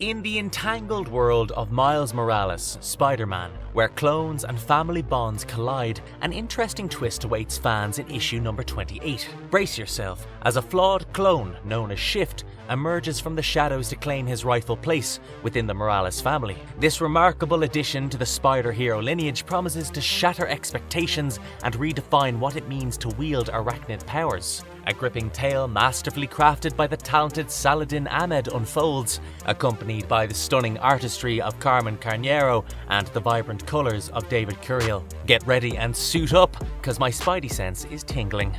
In the entangled world of Miles Morales, Spider-Man, where clones and family bonds collide, an interesting twist awaits fans in issue number 28. Brace yourself, as a flawed clone known as Shift emerges from the shadows to claim his rightful place within the Morales family. This remarkable addition to the Spider hero lineage promises to shatter expectations and redefine what it means to wield arachnid powers. A gripping tale masterfully crafted by the talented Saladin Ahmed unfolds, accompanied by the stunning artistry of Carmen Carnero and the vibrant colours of David Curiel. Get ready and suit up, cause my spidey sense is tingling.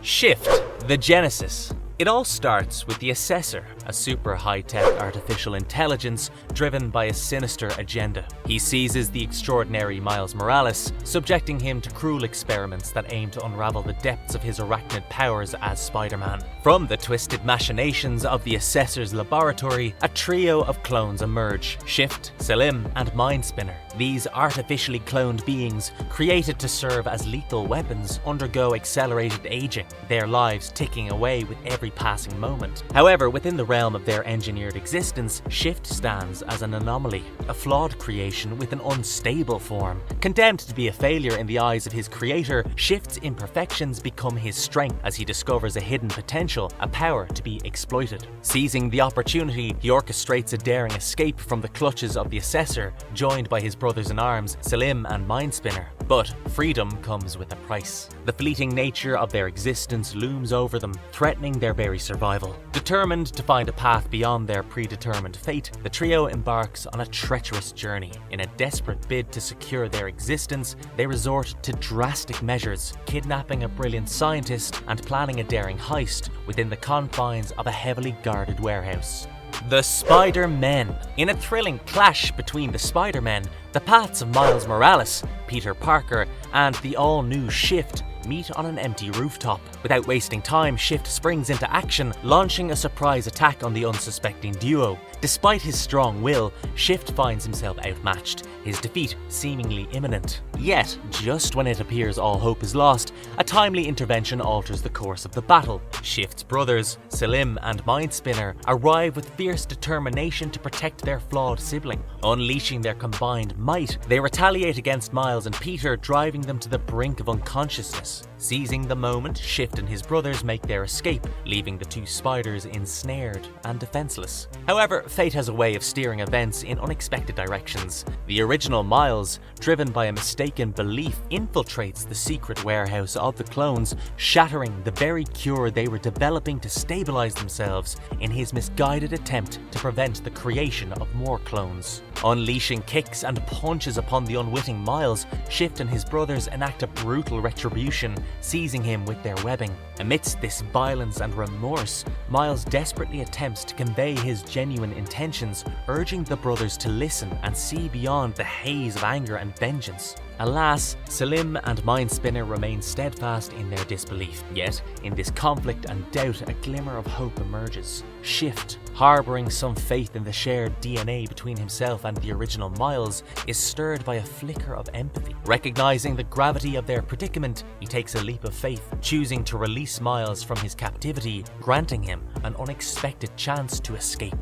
Shift, the Genesis. It all starts with the Assessor, a super high-tech artificial intelligence driven by a sinister agenda. He seizes the extraordinary Miles Morales, subjecting him to cruel experiments that aim to unravel the depths of his arachnid powers as Spider-Man. From the twisted machinations of the Assessor's laboratory, a trio of clones emerge: Shift, Selim, and Mind Spinner. These artificially cloned beings, created to serve as lethal weapons, undergo accelerated aging, their lives ticking away with every passing moment. However, within the realm of their engineered existence, Shift stands as an anomaly, a flawed creation with an unstable form. Condemned to be a failure in the eyes of his creator, Shift's imperfections become his strength as he discovers a hidden potential, a power to be exploited. Seizing the opportunity, he orchestrates a daring escape from the clutches of the Assessor, joined by his brothers-in-arms, Selim and Mind Spinner. But freedom comes with a price. The fleeting nature of their existence looms over them, threatening their very survival. Determined to find a path beyond their predetermined fate, the trio embarks on a treacherous journey. In a desperate bid to secure their existence, they resort to drastic measures, kidnapping a brilliant scientist and planning a daring heist within the confines of a heavily guarded warehouse. The Spider-Men. In a thrilling clash between the Spider-Men, the paths of Miles Morales, Peter Parker, and the all-new Shift meet on an empty rooftop. Without wasting time, Shift springs into action, launching a surprise attack on the unsuspecting duo. Despite his strong will, Shift finds himself outmatched, his defeat seemingly imminent. Yet, just when it appears all hope is lost, a timely intervention alters the course of the battle. Shift's brothers, Selim and Mind Spinner, arrive with fierce determination to protect their flawed sibling. Unleashing their combined might, they retaliate against Miles and Peter, driving them to the brink of unconsciousness. Seizing the moment, Shift and his brothers make their escape, leaving the two spiders ensnared and defenseless. However, fate has a way of steering events in unexpected directions. The original Miles, driven by a mistaken belief, infiltrates the secret warehouse of the clones, shattering the very cure they were developing to stabilize themselves in his misguided attempt to prevent the creation of more clones. Unleashing kicks and punches upon the unwitting Miles, Shift and his brothers enact a brutal retribution, seizing him with their webbing. Amidst this violence and remorse, Miles desperately attempts to convey his genuine intentions, urging the brothers to listen and see beyond the haze of anger and vengeance. Alas, Selim and Mind Spinner remain steadfast in their disbelief. Yet, in this conflict and doubt, a glimmer of hope emerges. Shift, harbouring some faith in the shared DNA between himself and the original Miles, is stirred by a flicker of empathy. Recognizing the gravity of their predicament, he takes a leap of faith, choosing to release Miles from his captivity, granting him an unexpected chance to escape.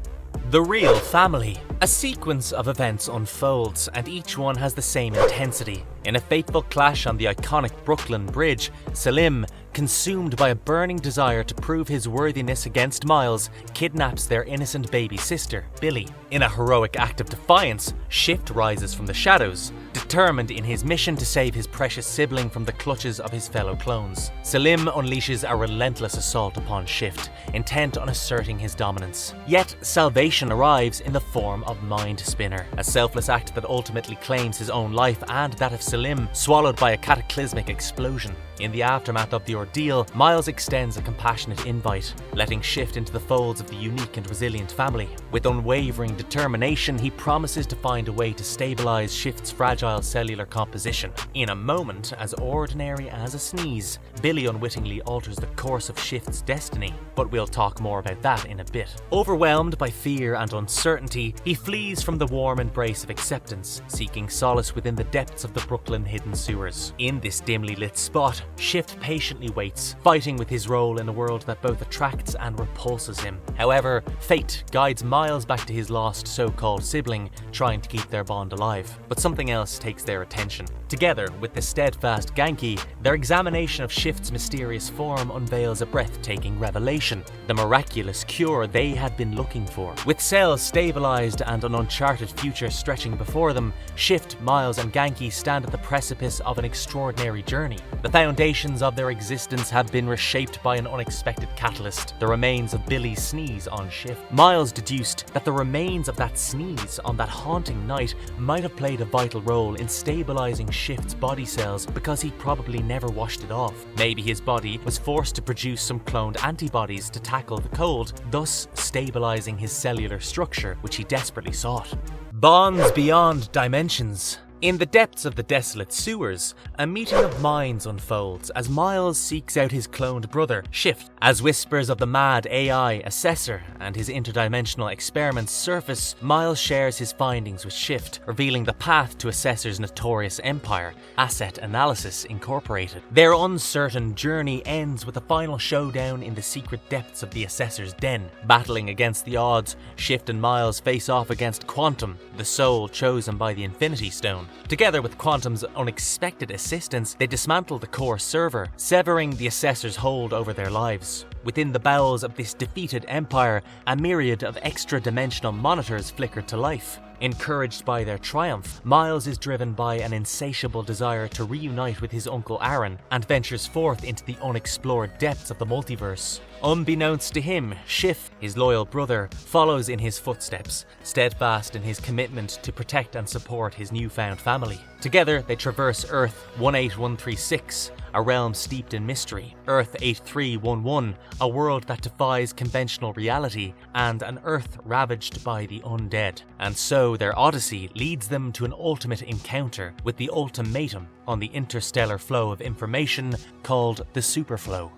The Real Family. A sequence of events unfolds, and each one has the same intensity. In a fateful clash on the iconic Brooklyn Bridge, Selim, consumed by a burning desire to prove his worthiness against Miles, kidnaps their innocent baby sister, Billy. In a heroic act of defiance, Shift rises from the shadows, determined in his mission to save his precious sibling from the clutches of his fellow clones. Selim unleashes a relentless assault upon Shift, intent on asserting his dominance. Yet, salvation arrives in the form of Mind Spinner, a selfless act that ultimately claims his own life and that of Selim, swallowed by a cataclysmic explosion. In the aftermath of the ordeal, Miles extends a compassionate invite, letting Shift into the folds of the unique and resilient family. With unwavering determination, he promises to find a way to stabilize Shift's fragile fragile cellular composition. In a moment as ordinary as a sneeze, Billy unwittingly alters the course of Shift's destiny, but we'll talk more about that in a bit. Overwhelmed by fear and uncertainty, he flees from the warm embrace of acceptance, seeking solace within the depths of the Brooklyn hidden sewers. In this dimly lit spot, Shift patiently waits, fighting with his role in a world that both attracts and repulses him. However, fate guides Miles back to his lost so-called sibling, trying to keep their bond alive. But something else takes their attention. Together with the steadfast Genki, their examination of Shift's mysterious form unveils a breathtaking revelation, the miraculous cure they had been looking for. With cells stabilized and an uncharted future stretching before them, Shift, Miles and Genki stand at the precipice of an extraordinary journey. The foundations of their existence have been reshaped by an unexpected catalyst, the remains of Billy's sneeze on Shift. Miles deduced that the remains of that sneeze on that haunting night might have played a vital role in stabilizing Shift's body cells because he probably never washed it off. Maybe his body was forced to produce some cloned antibodies to tackle the cold, thus stabilizing his cellular structure, which he desperately sought. Bonds beyond dimensions. In the depths of the desolate sewers, a meeting of minds unfolds as Miles seeks out his cloned brother, Shift. As whispers of the mad AI Assessor and his interdimensional experiments surface, Miles shares his findings with Shift, revealing the path to Assessor's notorious empire, Asset Analysis Incorporated. Their uncertain journey ends with a final showdown in the secret depths of the Assessor's den. Battling against the odds, Shift and Miles face off against Quantum, the soul chosen by the Infinity Stone. Together with Quantum's unexpected assistance, they dismantle the core server, severing the Assessor's hold over their lives. Within the bowels of this defeated empire, a myriad of extra-dimensional monitors flicker to life. Encouraged by their triumph, Miles is driven by an insatiable desire to reunite with his uncle Aaron and ventures forth into the unexplored depths of the multiverse. Unbeknownst to him, Shift, his loyal brother, follows in his footsteps, steadfast in his commitment to protect and support his newfound family. Together, they traverse Earth 18136, a realm steeped in mystery, Earth 8311, a world that defies conventional reality, and an Earth ravaged by the undead. And so their odyssey leads them to an ultimate encounter with the ultimatum on the interstellar flow of information called the Superflow.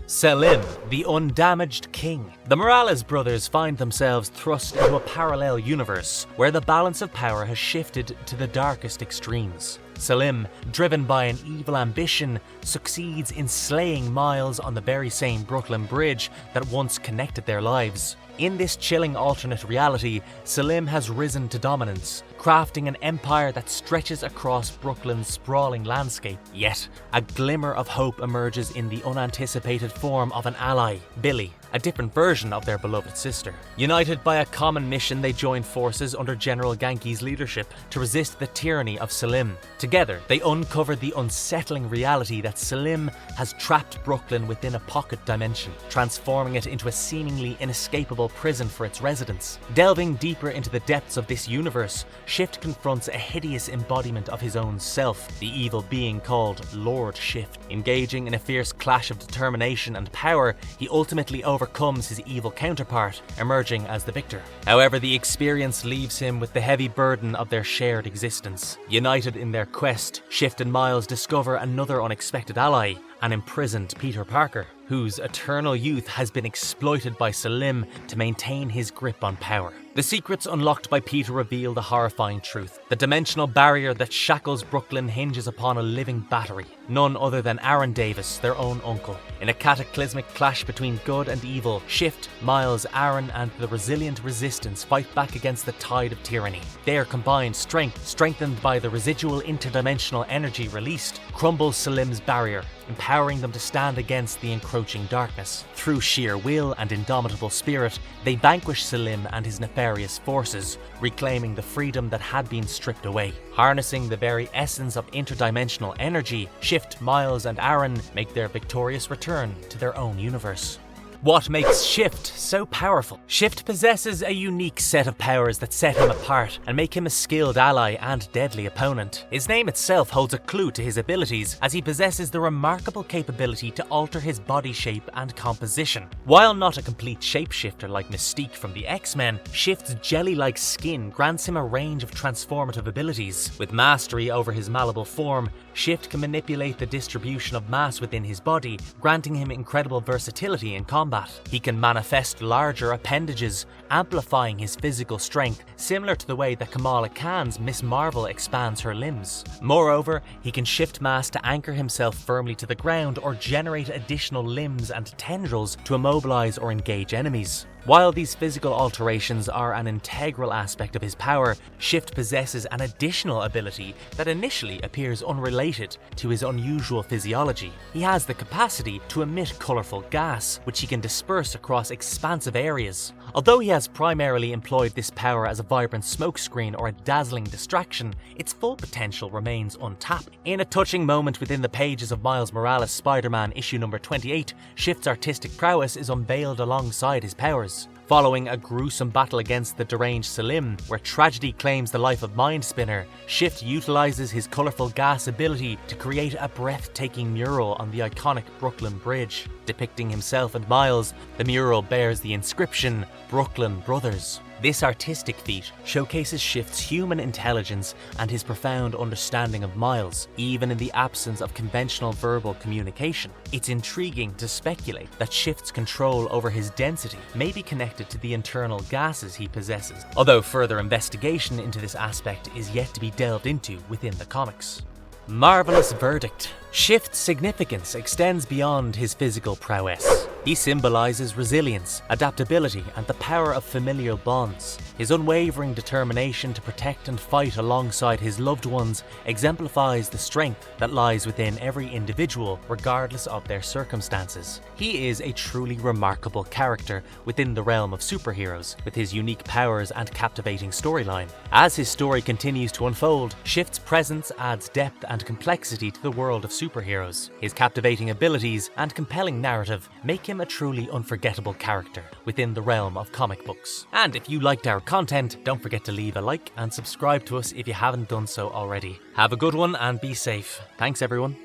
Selim, the undamaged king. The Morales brothers find themselves thrust into a parallel universe where the balance of power has shifted to the darkest extremes. Selim, driven by an evil ambition, succeeds in slaying Miles on the very same Brooklyn Bridge that once connected their lives. In this chilling alternate reality, Selim has risen to dominance, crafting an empire that stretches across Brooklyn's sprawling landscape. Yet, a glimmer of hope emerges in the unanticipated form of an ally, Billy, a different version of their beloved sister. United by a common mission, they join forces under General Genki's leadership to resist the tyranny of Selim. Together, they uncover the unsettling reality that Selim has trapped Brooklyn within a pocket dimension, transforming it into a seemingly inescapable prison for its residents. Delving deeper into the depths of this universe, Shift confronts a hideous embodiment of his own self, the evil being called Lord Shift. Engaging in a fierce clash of determination and power, he ultimately overcomes his evil counterpart, emerging as the victor. However, the experience leaves him with the heavy burden of their shared existence. United in their quest, Shift and Miles discover another unexpected ally, an imprisoned Peter Parker, whose eternal youth has been exploited by Selim to maintain his grip on power. The secrets unlocked by Peter reveal the horrifying truth. The dimensional barrier that shackles Brooklyn hinges upon a living battery, none other than Aaron Davis, their own uncle. In a cataclysmic clash between good and evil, Shift, Miles, Aaron and the resilient Resistance fight back against the tide of tyranny. Their combined strength, strengthened by the residual interdimensional energy released, crumbles Selim's barrier, empowering them to stand against the encroaching darkness. Through sheer will and indomitable spirit, they vanquish Selim and his nefarious forces, reclaiming the freedom that had been stripped away. Harnessing the very essence of interdimensional energy, Shift, Miles and Aaron make their victorious return to their own universe. What makes Shift so powerful? Shift possesses a unique set of powers that set him apart and make him a skilled ally and deadly opponent. His name itself holds a clue to his abilities, as he possesses the remarkable capability to alter his body shape and composition. While not a complete shapeshifter like Mystique from the X-Men, Shift's jelly-like skin grants him a range of transformative abilities. With mastery over his malleable form, Shift can manipulate the distribution of mass within his body, granting him incredible versatility in combat. He can manifest larger appendages, amplifying his physical strength, similar to the way that Kamala Khan's Miss Marvel expands her limbs. Moreover, he can shift mass to anchor himself firmly to the ground or generate additional limbs and tendrils to immobilize or engage enemies. While these physical alterations are an integral aspect of his power, Shift possesses an additional ability that initially appears unrelated to his unusual physiology. He has the capacity to emit colourful gas, which he can disperse across expansive areas. Although he has primarily employed this power as a vibrant smokescreen or a dazzling distraction, its full potential remains untapped. In a touching moment within the pages of Miles Morales' Spider-Man issue number 28, Shift's artistic prowess is unveiled alongside his powers. Following a gruesome battle against the deranged Salim, where tragedy claims the life of Mind Spinner, Shift utilizes his colourful gas ability to create a breathtaking mural on the iconic Brooklyn Bridge. Depicting himself and Miles, the mural bears the inscription, "Brooklyn Brothers." This artistic feat showcases Shift's human intelligence and his profound understanding of Miles, even in the absence of conventional verbal communication. It's intriguing to speculate that Shift's control over his density may be connected to the internal gases he possesses, although further investigation into this aspect is yet to be delved into within the comics. Marvelous verdict. Shift's significance extends beyond his physical prowess. He symbolizes resilience, adaptability, and the power of familial bonds. His unwavering determination to protect and fight alongside his loved ones exemplifies the strength that lies within every individual, regardless of their circumstances. He is a truly remarkable character within the realm of superheroes, with his unique powers and captivating storyline. As his story continues to unfold, Shift's presence adds depth and complexity to the world of superheroes. His captivating abilities and compelling narrative make him a truly unforgettable character within the realm of comic books. And if you liked our content, don't forget to leave a like and subscribe to us if you haven't done so already. Have a good one and be safe. Thanks everyone.